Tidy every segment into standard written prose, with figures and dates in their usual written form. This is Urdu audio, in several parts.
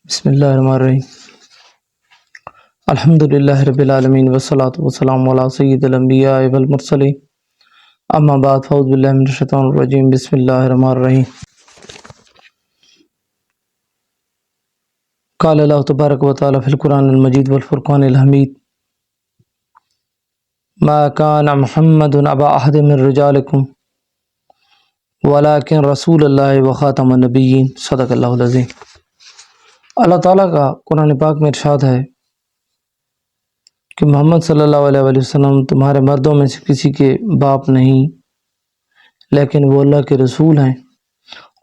بسم اللہ الرحمن الرحیم الحمدللہ رب العالمین والصلاة والسلام علی سید الانبیاء والمرسلین اما بعد فاعوذ باللہ من الشیطان الرجیم بسم اللہ الرحمن الرحیم قال اللہ تبارک و تعالی فی القرآن المجید والفرقان الحمید ما کان محمد ابا احد من رجالکم ولکن رسول اللہ وخاتم النبیین صدق اللہ العظیم۔ اللہ تعالیٰ کا قرآن پاک میں ارشاد ہے کہ محمد صلی اللہ علیہ وآلہ وسلم تمہارے مردوں میں سے کسی کے باپ نہیں، لیکن وہ اللہ کے رسول ہیں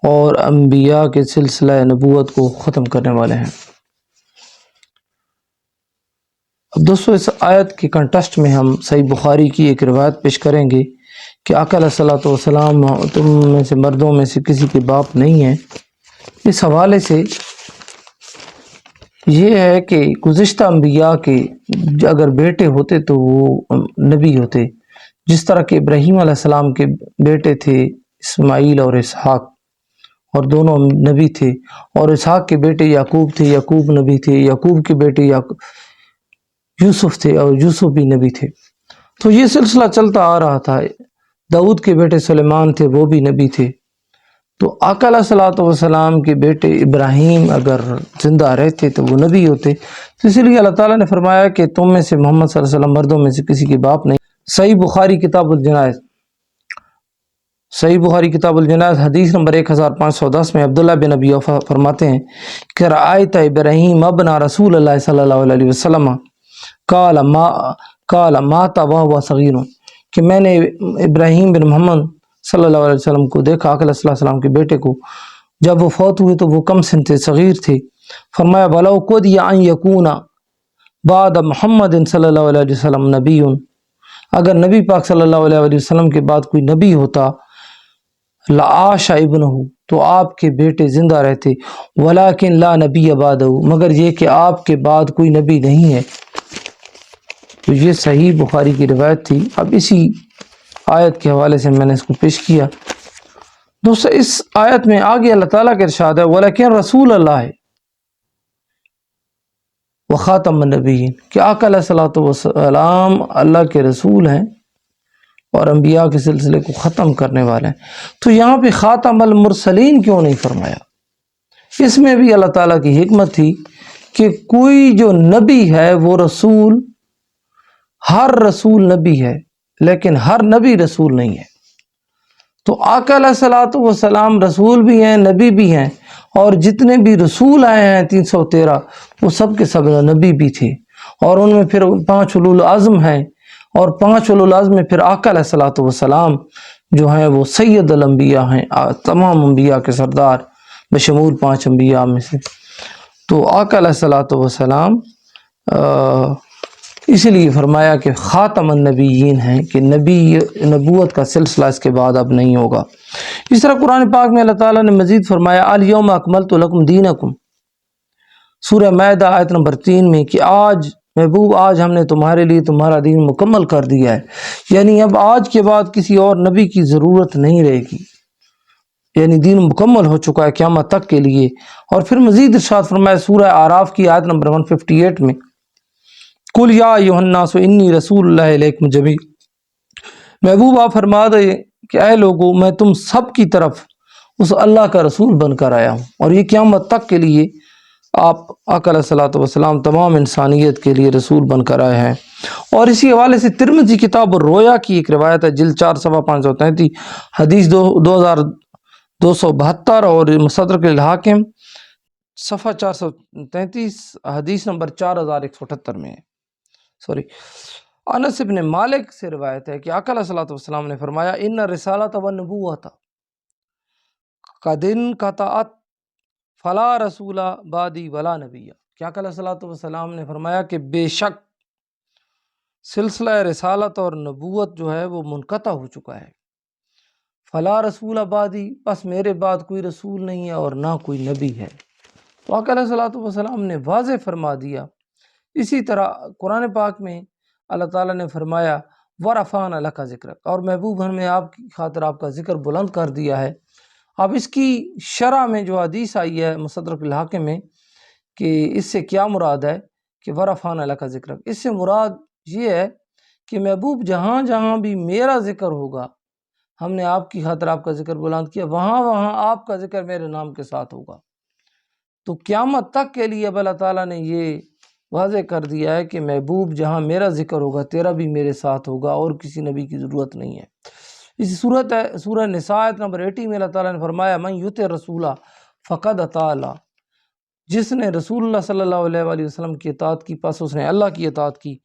اور انبیاء کے سلسلہ نبوت کو ختم کرنے والے ہیں۔ اب دوستو، اس آیت کے کنٹسٹ میں ہم صحیح بخاری کی ایک روایت پیش کریں گے کہ آقا علیہ الصلوۃ والسلام تم میں سے مردوں میں سے کسی کے باپ نہیں ہیں۔ اس حوالے سے یہ ہے کہ گزشتہ انبیاء کے اگر بیٹے ہوتے تو وہ نبی ہوتے، جس طرح کہ ابراہیم علیہ السلام کے بیٹے تھے اسماعیل اور اسحاق، اور دونوں نبی تھے، اور اسحاق کے بیٹے یعقوب تھے، یعقوب نبی تھے، یعقوب کے بیٹے یوسف تھے اور یوسف بھی نبی تھے۔ تو یہ سلسلہ چلتا آ رہا تھا۔ داؤد کے بیٹے سلیمان تھے، وہ بھی نبی تھے۔ تو آقا علیہ الصلوۃ والسلام کے بیٹے ابراہیم اگر زندہ رہتے تو وہ نبی ہوتے، تو اسی لیے اللہ تعالیٰ نے فرمایا کہ تم میں سے محمد صلی اللہ علیہ وسلم مردوں میں سے کسی کے باپ نہیں۔ صحیح بخاری کتاب الجنائز حدیث نمبر 1510 میں عبداللہ بن ابی اوفا فرماتے ہیں کہ رأیت ابراہیم ابن رسول اللہ صلی اللہ علیہ وسلم قال مات وهو صغیر، کہ میں نے ابراہیم بن محمد صلی اللہ علیہ وسلم کو دیکھا، آقا علیہ السلام کے بیٹے کو، جب وہ فوت ہوئے تو وہ کم سن تھے، صغیر تھے۔ فرمایا وَلَوْ قُضِيَ أَن يَكُونَ بعد محمد صلی اللہ علیہ وسلم نبی، اگر نبی پاک صلی اللہ علیہ وسلم کے بعد کوئی نبی ہوتا، لَعَاشَ ابْنُهُ، تو آپ کے بیٹے زندہ رہتے، وَلَكِنْ لَا نَبِيَّ بَعْدَهُ، مگر یہ کہ آپ کے بعد کوئی نبی نہیں ہے۔ تو یہ صحیح بخاری کی روایت تھی۔ اب اسی آیت کے حوالے سے میں نے اس کو پیش کیا۔ دوستو، اس آیت میں آگے اللہ تعالیٰ کا ارشاد ہے وَلَكِنْ رسول اللہ وخاتم النبیین، کہ آقا علیہ الصلوۃ والسلام اللہ کے رسول ہیں اور انبیاء کے سلسلے کو ختم کرنے والے ہیں۔ تو یہاں پہ خاتم المرسلین کیوں نہیں فرمایا؟ اس میں بھی اللہ تعالیٰ کی حکمت تھی کہ کوئی جو نبی ہے وہ رسول، ہر رسول نبی ہے لیکن ہر نبی رسول نہیں ہے۔ تو آقا علیہ الصلوۃ والسلام رسول بھی ہیں، نبی بھی ہیں، اور جتنے بھی رسول آئے ہیں 313 وہ سب کے سب نبی بھی تھے، اور ان میں پھر 5 اولو العزم ہیں، اور 5 اولو العزم میں پھر آقا علیہ الصلوۃ والسلام جو ہیں وہ سید الانبیاء ہیں، تمام انبیاء کے سردار بشمول 5 انبیاء میں سے۔ تو آقا علیہ الصلوۃ والسلام اسی لیے فرمایا کہ خاتم النبیین ہیں، کہ نبوت کا سلسلہ اس کے بعد اب نہیں ہوگا۔ اس طرح قرآن پاک میں اللہ تعالیٰ نے مزید فرمایا الیوم اکملت لکم دینکم، سورہ مائدہ آیت نمبر 3 میں، کہ آج محبوب، آج ہم نے تمہارے لیے تمہارا دین مکمل کر دیا ہے، یعنی اب آج کے بعد کسی اور نبی کی ضرورت نہیں رہے گی، یعنی دین مکمل ہو چکا ہے قیامت تک کے لیے۔ اور پھر مزید ارشاد فرمایا سورہ اعراف کی آیت نمبر 158 میں، قُلْ یا ایھا الناس انی رسول اللہ الیکم جمیعا، محبوب آپ فرما دیں کہ اے لوگو، میں تم سب کی طرف اس اللہ کا رسول بن کر آیا ہوں، اور یہ قیامت تک کے لیے آپ آقا علیہ الصلوۃ والسلام تمام انسانیت کے لیے رسول بن کر آئے ہیں۔ اور اسی حوالے سے ترمذی کتاب الرؤیا کی ایک روایت ہے، جلد 4 صفحہ 533، حدیث 2272، اور مستدرک الحاکم صفحہ 433، حدیث نمبر 4178 میں ہے۔ انس بن مالک سے روایت ہے کہ آقا علیہ الصلوۃ والسلام نے فرمایا ان الرسالۃ والنبوۃ قد انقطعت فلا رسول بعدی ولا نبی، کہ آقا علیہ الصلوۃ والسلام نے فرمایا کہ بے شک سلسلہ رسالت اور نبوت جو ہے وہ منقطع ہو چکا ہے، فلا رسول بعدی، بس میرے بعد کوئی رسول نہیں ہے اور نہ کوئی نبی ہے۔ تو آقا علیہ الصلوۃ والسلام نے واضح فرما دیا۔ اسی طرح قرآن پاک میں اللہ تعالیٰ نے فرمایا وَرَفَعْنَا لَكَ ذِكْرَكَ، اور محبوب ہم نے آپ کی خاطر آپ کا ذکر بلند کر دیا ہے۔ اب اس کی شرح میں جو حدیث آئی ہے مستدرک الحاکم میں کہ اس سے کیا مراد ہے کہ ورفعنا لک ذکرک، اس سے مراد یہ ہے کہ محبوب جہاں جہاں بھی میرا ذکر ہوگا، ہم نے آپ کی خاطر آپ کا ذکر بلند کیا، وہاں وہاں آپ کا ذکر میرے نام کے ساتھ ہوگا۔ تو قیامت تک کے لیے اب اللہ تعالیٰ نے یہ واضح کر دیا ہے کہ محبوب جہاں میرا ذکر ہوگا تیرا بھی میرے ساتھ ہوگا، اور کسی نبی کی ضرورت نہیں ہے۔ اسی صورت ہے سورہ نساء آیت نمبر 80 میں اللہ تعالیٰ نے فرمایا من یطع رسولہ فقد اطاع اللہ، جس نے رسول اللہ صلی اللہ علیہ وآلہ وسلم کی اطاعت کی پس اس نے اللہ کی اطاعت کی۔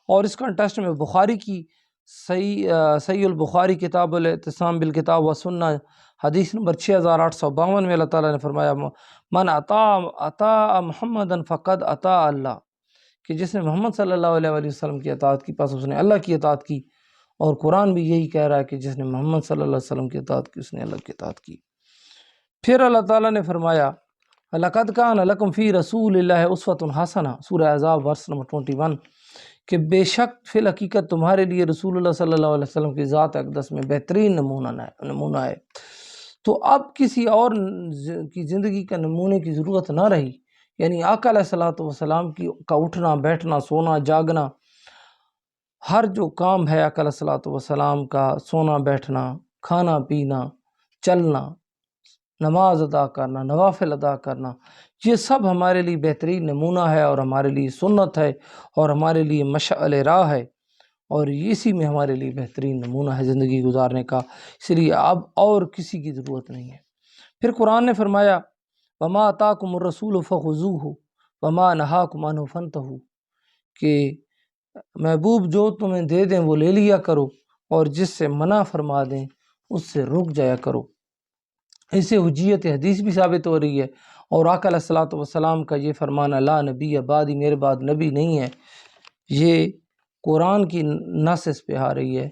اور اس کنٹیسٹ میں بخاری کی صحیح البخاری کتاب الاعتصام بالکتاب و سنہ حدیث نمبر 6852 میں اللہ تعالیٰ نے فرمایا من اطاع محمدً فقد اطاع اللہ، کہ جس نے محمد صلی اللہ علیہ وآلہ وسلم کی اطاعت کی پس اس نے اللہ کی اطاعت کی۔ اور قرآن بھی یہی کہہ رہا ہے کہ جس نے محمد صلی اللہ علیہ وسلم کی اطاعت کی اس نے اللہ کی اطاعت کی۔ پھر اللہ تعالیٰ نے فرمایا لقد کان لکم فی رسول اللہ اسوۃ حسنہ، سورہ احزاب ورس نمبر 21، کہ بے شک فی الحقیقت تمہارے لیے رسول اللہ صلی اللہ علیہ وسلم کی ذات اقدس میں بہترین نمونہ ہے۔ تو اب کسی اور کی زندگی کا نمونے کی ضرورت نہ رہی، یعنی آقا علیہ الصلوۃ والسلام کا اٹھنا بیٹھنا سونا جاگنا، ہر جو کام ہے آقا علیہ الصلوۃ والسلام کا، سونا بیٹھنا کھانا پینا چلنا نماز ادا کرنا نوافل ادا کرنا، یہ سب ہمارے لیے بہترین نمونہ ہے اور ہمارے لیے سنت ہے اور ہمارے لیے مشعل راہ ہے، اور اسی میں ہمارے لیے بہترین نمونہ ہے زندگی گزارنے کا، اس لیے اب اور کسی کی ضرورت نہیں ہے۔ پھر قرآن نے فرمایا وما آتاکم الرسول فخذوہ وما نہاکم عنہ فانتہوا، کہ محبوب جو تمہیں دے دیں وہ لے لیا کرو، اور جس سے منع فرما دیں اس سے رک جایا کرو۔ اس سے حجیت حدیث بھی ثابت ہو رہی ہے، اور آقا علیہ الصلوۃ والسلام کا یہ فرمانا لا نبی بعدی، میرے بعد نبی نہیں ہے، یہ قرآن کی نص اس پہ آ رہی ہے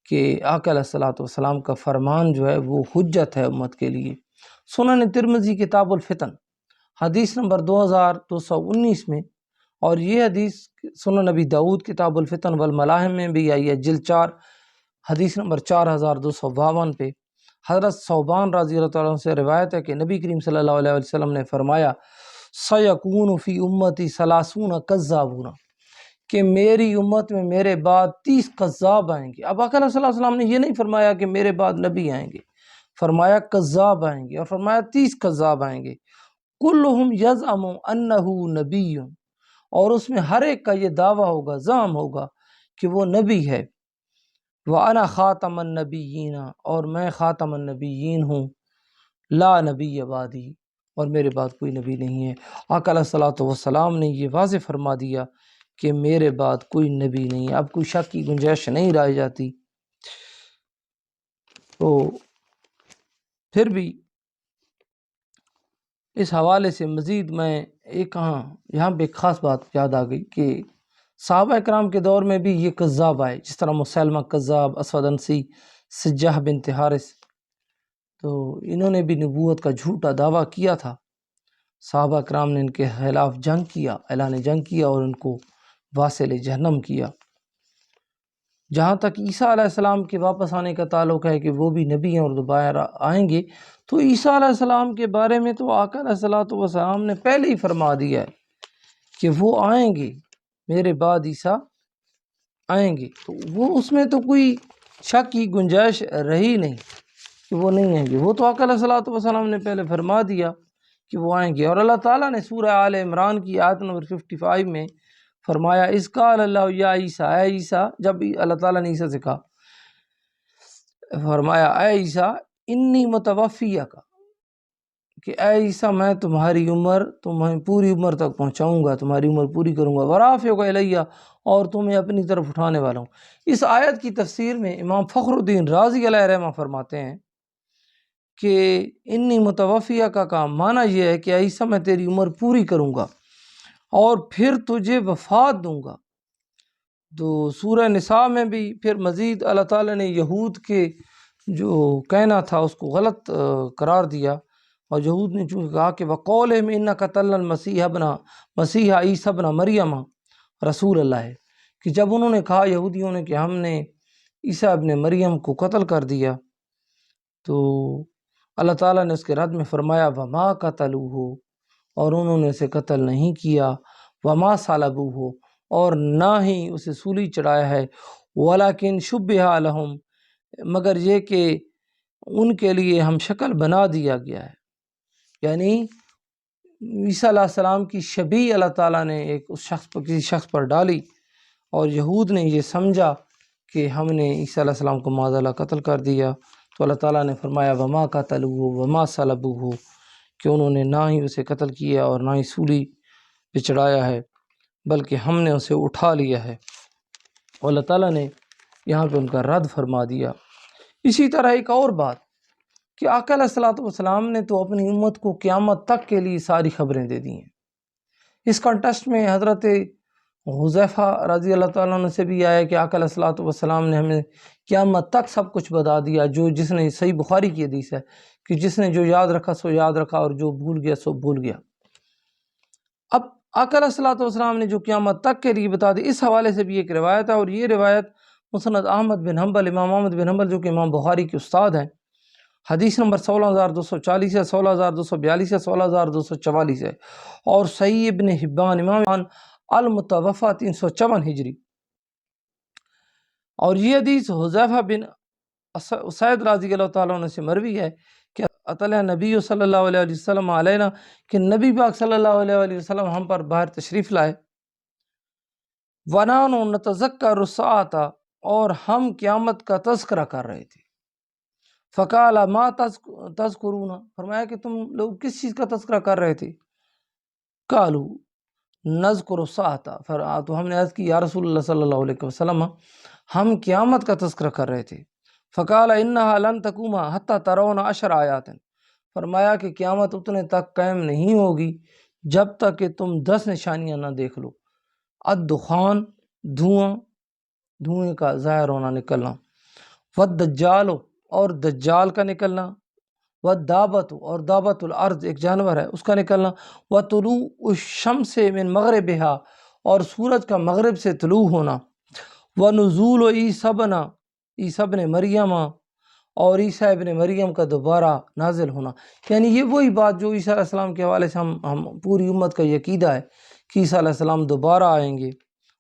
کہ آقا علیہ الصلوۃ والسلام کا فرمان جو ہے وہ حجت ہے امت کے لیے۔ سنن ترمذی کتاب الفتن حدیث نمبر 2219 میں، اور یہ حدیث سنن نبی داؤد کتاب الفتن والملاحم میں بھی آئی ہے، جلد 4 حدیث نمبر 4252 پہ۔ حضرت ثوبان رضی اللہ تعالیٰ عنہ سے روایت ہے کہ نبی کریم صلی اللہ علیہ وسلم نے فرمایا سیکون فی امتی ثلاثون کذابون، کہ میری امت میں میرے بعد 30 کذاب آئیں گے۔ اب آقا صلی اللہ علیہ وسلم نے یہ نہیں فرمایا کہ میرے بعد نبی آئیں گے، فرمایا کذاب آئیں گے، اور فرمایا 30 کذاب آئیں گے، کلہم یزعم انہ نبی، اور اس میں ہر ایک کا یہ دعویٰ ہوگا زعم ہوگا کہ وہ نبی ہے۔ وَأَنَا خَاتَمَ النَّبِيِّينَ، اور میں خاتم النبیین ہوں، لا نبی بعدی، اور میرے بعد کوئی نبی نہیں ہے۔ آقا علیہ الصلوۃ والسلام نے یہ واضح فرما دیا کہ میرے بعد کوئی نبی نہیں ہے، اب کوئی شک کی گنجائش نہیں رہ جاتی۔ تو پھر بھی اس حوالے سے مزید میں یہاں پہ ایک خاص بات یاد آ گئی کہ صحابہ اکرام کے دور میں بھی یہ کذاب آئے، جس طرح مسلمہ کذاب، اسود عنسی، سجاح بنت حارث، تو انہوں نے بھی نبوت کا جھوٹا دعویٰ کیا تھا۔ صحابہ اکرام نے ان کے خلاف جنگ کیا، اعلان جنگ کیا، اور ان کو واصل جہنم کیا۔ جہاں تک عیسیٰ علیہ السلام کے واپس آنے کا تعلق ہے کہ وہ بھی نبی ہیں اور دوبارہ آئیں گے، تو عیسیٰ علیہ السلام کے بارے میں تو آقا علیہ الصلوۃ والسلام نے پہلے ہی فرما دیا ہے کہ وہ آئیں گے، میرے بعد عیسیٰ آئیں گے، تو وہ اس میں تو کوئی شک کی گنجائش رہی نہیں کہ وہ نہیں آئیں گے، وہ تو آقا علیہ الصلوۃ والسلام نے پہلے فرما دیا کہ وہ آئیں گے۔ اور اللہ تعالیٰ نے سورہ آل عمران کی آیت نمبر 55 میں فرمایا اذ قال اللہ یا عیسیٰ، اے عیسیٰ، جب اللہ تعالیٰ نے عیسیٰ سے کہا، فرمایا اے عیسیٰ انی متوفیک، کہ اے عیسیٰ میں تمہاری عمر تمہیں پوری عمر تک پہنچاؤں گا، تمہاری عمر پوری کروں گا، ورافعک الیہ، اور تمہیں اپنی طرف اٹھانے والا ہوں۔ اس آیت کی تفسیر میں امام فخر الدین رازی علیہ رحمہ فرماتے ہیں کہ انی متوفیک کا معنی یہ ہے کہ اے عیسیٰ میں تیری عمر پوری کروں گا اور پھر تجھے وفات دوں گا۔ تو سورہ نساء میں بھی پھر مزید اللہ تعالیٰ نے یہود کے جو کہنا تھا اس کو غلط قرار دیا، اور یہود نے چونکہ کہا کہ وَقَوْلِهِمْ إِنَّكَ قَتَلْتَ الْمَسِيحَ عِیسیٰ ابْنَ مَرْیَمَ رسول اللہ ہے، کہ جب انہوں نے کہا یہودیوں نے کہ ہم نے عیسیٰ ابن مریم کو قتل کر دیا، تو اللہ تعالیٰ نے اس کے رد میں فرمایا وَمَا قَتَلُوهُ، اور انہوں نے اسے قتل نہیں کیا، وما صلبوہ، اور نہ ہی اسے سولی چڑھایا ہے، ولیکن شبہ لہم، مگر یہ کہ ان کے لیے ہم شکل بنا دیا گیا ہے، یعنی عیسیٰ علیہ السلام کی شبیہ اللہ تعالیٰ نے ایک اس شخص پر، کسی شخص پر ڈالی، اور یہود نے یہ سمجھا کہ ہم نے عیسیٰ علیہ السلام کو معاذ اللہ قتل کر دیا، تو اللہ تعالیٰ نے فرمایا وما قتلوہ وما صلبوہ، کہ انہوں نے نہ ہی اسے قتل کیا اور نہ ہی سولی پہ چڑھایا ہے، بلکہ ہم نے اسے اٹھا لیا ہے، اور اللہ تعالیٰ نے یہاں پہ ان کا رد فرما دیا۔ اسی طرح ایک اور بات کہ آقا علیہ الصلوۃ والسلام نے تو اپنی امت کو قیامت تک کے لیے ساری خبریں دے دی ہیں۔ اس کانٹیسٹ میں حضرت حذیفہ رضی اللہ تعالیٰ عنہ سے بھی آیا کہ آقا علیہ الصلوۃ والسلام نے ہمیں قیامت تک سب کچھ بتا دیا، جس نے، صحیح بخاری کی حدیث ہے کہ جس نے جو یاد رکھا سو یاد رکھا، اور جو بھول گیا سو بھول گیا۔ اب آقا علیہ الصلوۃ والسلام نے جو قیامت تک کے لیے بتا دی، اس حوالے سے بھی ایک روایت ہے، اور یہ روایت مسند احمد بن حنبل، امام احمد بن حنبل جو کہ امام بخاری کے استاد ہیں، حدیث نمبر 16240 ہے، 16242 ہے، 16244 ہے، اور صحیح ابن حبان، امام المتوفا 354 ہجری۔ اور یہ حدیث حذیفہ بن اسید رضی اللہ تعالیٰ عنہ سے مروی ہے کہ اطلع نبی صلی اللہ علیہ وسلم علینا، کہ نبی پاک صلی اللہ علیہ وسلم ہم پر باہر تشریف لائے، ونحن نتذکر الساعۃ، اور ہم قیامت کا تذکرہ کر رہے تھے، فقال ما تذکرون، فرمایا کہ تم لوگ کس چیز کا تذکرہ کر رہے تھے؟ قالوا نذکر الساعۃ، تو ہم نے عرض کی یا رسول اللہ صلی اللہ علیہ وسلم ہم قیامت کا تذکرہ کر رہے تھے۔ فقال انہا لن تقوم حتی ترون 10 آیات، فرمایا کہ قیامت اتنے تک قائم نہیں ہوگی جب تک کہ تم 10 نشانیاں نہ دیکھ لو، الدخان، دھوئیں کا ظاہر ہونا، نکلنا، والدجال، اور دجال کا نکلنا، والدابت، اور دابت الارض ایک جانور ہے اس کا نکلنا، وطلوع الشمس من مغربہا، اور سورج کا مغرب سے طلوع ہونا، ونزول عیسی ابن مریم، اور عیسیٰ ابن مریم کا دوبارہ نازل ہونا۔ یعنی یہ وہی بات جو عیسیٰ علیہ السلام کے حوالے سے ہم پوری امت کا یہ عقیدہ ہے کہ عیسیٰ علیہ السلام دوبارہ آئیں گے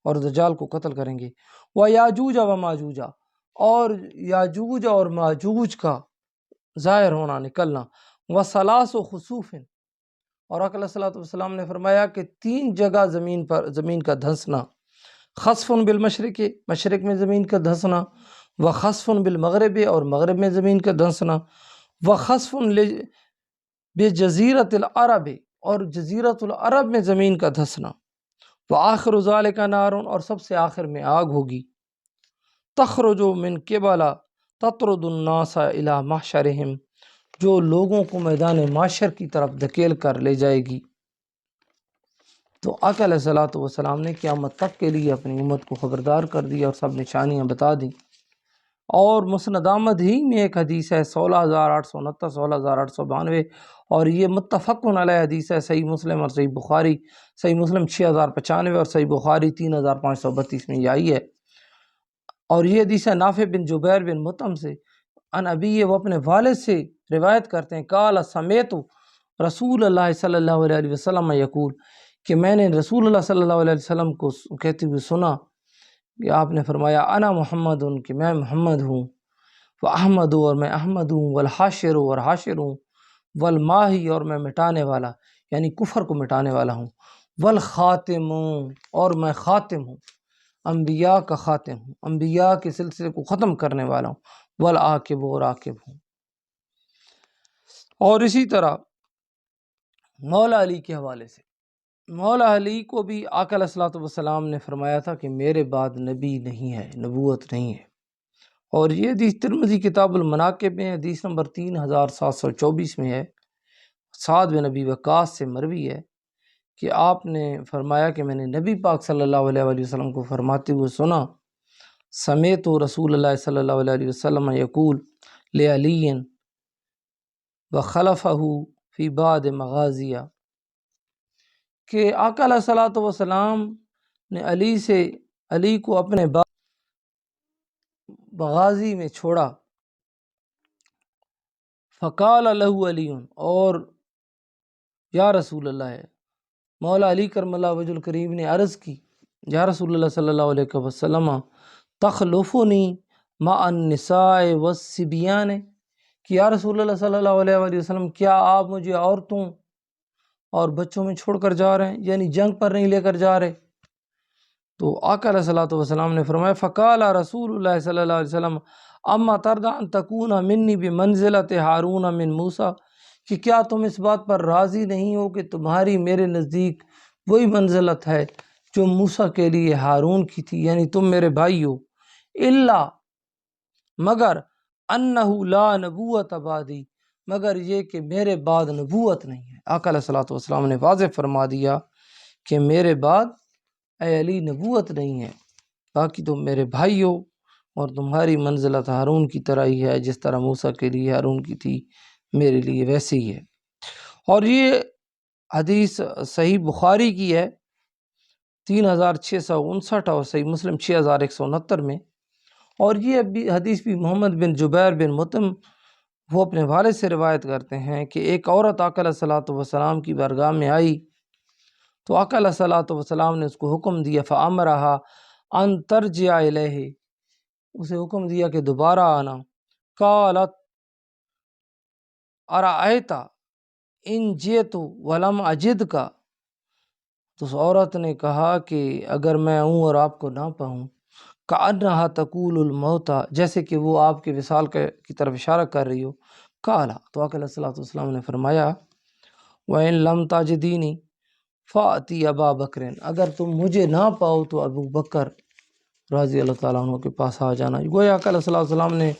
اور دجال کو قتل کریں گے، ویاجوج و ماجوج، اور یاجوج اور ماجوج کا ظاہر ہونا، نکلنا، وثلاث خسوف، اور آقا علیہ الصلوۃ والسلام نے فرمایا کہ 3 جگہ زمین کا دھنسنا، خسف بالمشرق، مشرق میں زمین کا دھنسنا، وخسف بالمغرب، اور مغرب میں زمین کا دھنسنا، وخسف بجزیرۃ العرب، اور جزیرۃ العرب میں زمین کا دھنسنا، وآخر ذالک نار، اور سب سے آخر میں آگ ہوگی، تخرج من قبل تطرد الناس الی محشرہم، جو لوگوں کو میدان محشر کی طرف دھکیل کر لے جائے گی۔ تو آقا علیہ الصلوۃ والسلام نے قیامت تک کے لیے اپنی امت کو خبردار کر دیا اور سب نشانیاں بتا دیں۔ اور مسند احمد ہی میں ایک حدیث ہے 16869، 16892، اور یہ متفق علیہ حدیث ہے، صحیح مسلم اور صحیح بخاری، صحیح مسلم 6095 اور صحیح بخاری 3532 میں یہ آئی ہے۔ اور یہ حدیث ہے نافع بن جبیر بن مطعم سے، ان ابی، وہ اپنے والد سے روایت کرتے ہیں، قال سمیت رسول اللہ صلی اللہ علیہ وسلم یقول، کہ میں نے رسول اللہ صلی اللہ علیہ وسلم کو کہتے ہوئے سنا کہ آپ نے فرمایا انا محمد، کہ میں محمد ہوں، واحمد، اور میں احمد ہوں، والحاشر، اور حاشر ہوں، والماہی، اور میں مٹانے والا یعنی کفر کو مٹانے والا ہوں، والخاتم، اور میں خاتم ہوں، انبیاء کا خاتم ہوں، انبیاء کے سلسلے کو ختم کرنے والا ہوں، والعاقب، اور عاقب ہوں۔ اور اسی طرح مولا علی کے حوالے سے، مولا علی کو بھی آقا علیہ الصلوۃ والسلام نے فرمایا تھا کہ میرے بعد نبی نہیں ہے، نبوت نہیں ہے۔ اور یہ حدیث ترمذی کتاب المناقب میں حدیث نمبر 3724 میں ہے، سعد بن ابی وقاص سے مروی ہے کہ آپ نے فرمایا کہ میں نے نبی پاک صلی اللہ علیہ وسلم کو فرماتے ہوئے سنا، سمیت رسول اللہ صلی اللہ علیہ وسلم یقول لعلی وخلفہ فی بعد مغازیہ، کہ آقا علیہ الصلوۃ والسلام نے علی کو اپنے مغازی میں چھوڑا، فقال له علی، اور یا رسول اللہ ہے۔ مولا علی کرم اللہ وجہ الکریم نے عرض کی یا رسول اللہ صلی اللہ علیہ وسلم تخلفنی مع النساء والصبیان، کہ یا رسول اللہ صلی اللہ علیہ وآلہ وسلم کیا آپ مجھے عورتوں اور بچوں میں چھوڑ کر جا رہے ہیں، یعنی جنگ پر نہیں لے کر جا رہے؟ تو آقا علیہ الصلوۃ والسلام نے فرمایا فقال رسول اللہ صلی اللہ علیہ وسلم اما ترضى ان تکون منی بمنزلۃ ہارون من موسیٰ، کہ کیا تم اس بات پر راضی نہیں ہو کہ تمہاری میرے نزدیک وہی منزلت ہے جو موسیٰ کے لیے ہارون کی تھی، یعنی تم میرے بھائی ہو، الا مگر انہ لا نبوت بعدی، مگر یہ کہ میرے بعد نبوت نہیں ہے۔ آقا علیہ الصلوۃ والسلام نے واضح فرما دیا کہ میرے بعد اے علی نبوت نہیں ہے، باقی تم میرے بھائی ہو اور تمہاری منزلت ہارون کی طرح ہی ہے، جس طرح موسیٰ کے لیے ہارون کی تھی میرے لیے ویسے ہی ہے۔ اور یہ حدیث صحیح بخاری کی ہے 3659 اور صحیح مسلم 6169 میں، اور یہ حدیث بھی محمد بن جبیر بن مطعم وہ اپنے والد سے روایت کرتے ہیں کہ ایک عورت آقا علیہ الصلوۃ والسلام کی بارگاہ میں آئی تو آقا علیہ الصلوۃ والسلام نے اس کو حکم دیا فامرها ان ترجع الیہ، اسے حکم دیا کہ دوبارہ آنا۔ قالت ارأیت ان جئت ولم اجدک، تو اس عورت نے کہا کہ اگر میں آؤں اور آپ کو نہ پاؤں، کأنہا تقول الموت، جیسے کہ وہ آپ کے وصال کی طرف اشارہ کر رہی ہو۔ قال، تو آقا علیہ الصلوۃ والسلام نے فرمایا وَإِن لَمْ تَجِدِينِ فَأْتِي أَبَا بَكْرٍ، اگر تم مجھے نہ پاؤ تو ابو بکر رضی اللہ تعالیٰ عنہ کے پاس آ جانا۔ گویا آقا علیہ الصلوۃ والسلام نے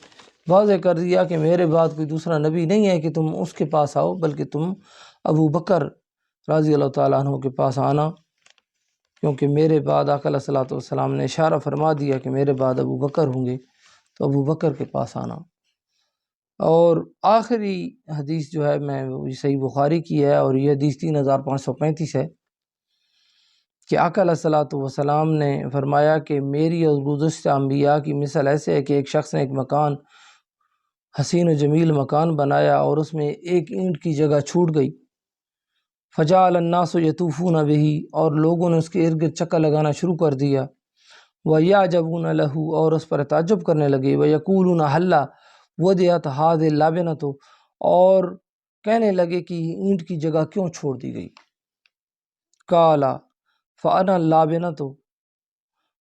واضح کر دیا کہ میرے بعد کوئی دوسرا نبی نہیں ہے کہ تم اس کے پاس آؤ، بلکہ تم ابو بکر رضی اللہ تعالیٰ عنہ کے پاس آنا، کیونکہ میرے بعد آقا علیہ الصلوۃ والسلام نے اشارہ فرما دیا کہ میرے بعد ابو بکر ہوں گے، تو ابو بکر کے پاس آنا۔ اور آخری حدیث جو ہے میں صحیح بخاری کی ہے، اور یہ حدیث 3535 ہے کہ آقا علیہ الصلوۃ والسلام نے فرمایا کہ میری اور گزشتہ انبیاء کی مثل ایسے ہے کہ ایک شخص نے ایک مکان حسین و جمیل مکان بنایا اور اس میں ایک اینٹ کی جگہ چھوٹ گئی، فجعل الناس یطوفون بہ، اور لوگوں نے اس کے ارد گرد چکر لگانا شروع کر دیا، ویعجبون لہ، اور اس پر تعجب کرنے لگے، ویقولون حلا وضعت هذه اللبنۃ، اور کہنے لگے کہ اینٹ کی جگہ کیوں چھوڑ دی گئی۔ قال فانا اللبنۃ،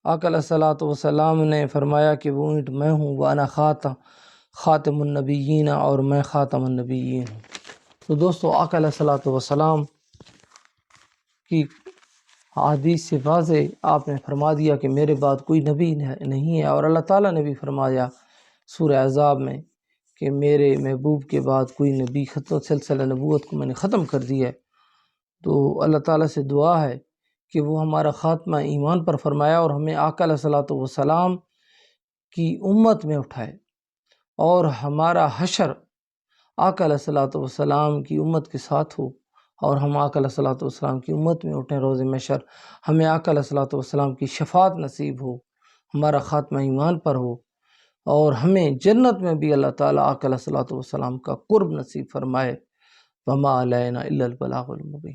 آقا علیہ الصلوۃ والسلام نے فرمایا کہ وہ اینٹ میں ہوں، وانا خاتم النبیین، اور میں خاتم النبیین ہوں۔ تو دوستو آقا علیہ الصلوۃ والسلام کی حدیث سے واضح آپ نے فرما دیا کہ میرے بعد کوئی نبی نہیں ہے، اور اللہ تعالیٰ نے بھی فرمایا سورہ احزاب میں کہ میرے محبوب کے بعد کوئی نبی سلسلہ نبوت کو میں نے ختم کر دیا ہے۔ تو اللہ تعالیٰ سے دعا ہے کہ وہ ہمارا خاتمہ ایمان پر فرمایا اور ہمیں آقا علیہ الصلوۃ والسلام کی امت میں اٹھائے، اور ہمارا حشر آقا علیہ الصلوۃ والسلام کی امت کے ساتھ ہو، اور ہم آقا علیہ الصلوۃ والسلام کی امت میں اٹھیں روز محشر، ہمیں آقا علیہ الصلوۃ والسلام کی شفاعت نصیب ہو، ہمارا خاتمہ ایمان پر ہو، اور ہمیں جنت میں بھی اللہ تعالیٰ آقا علیہ الصلوۃ والسلام کا قرب نصیب فرمائے۔ وما علینا الا البلاغ المبین۔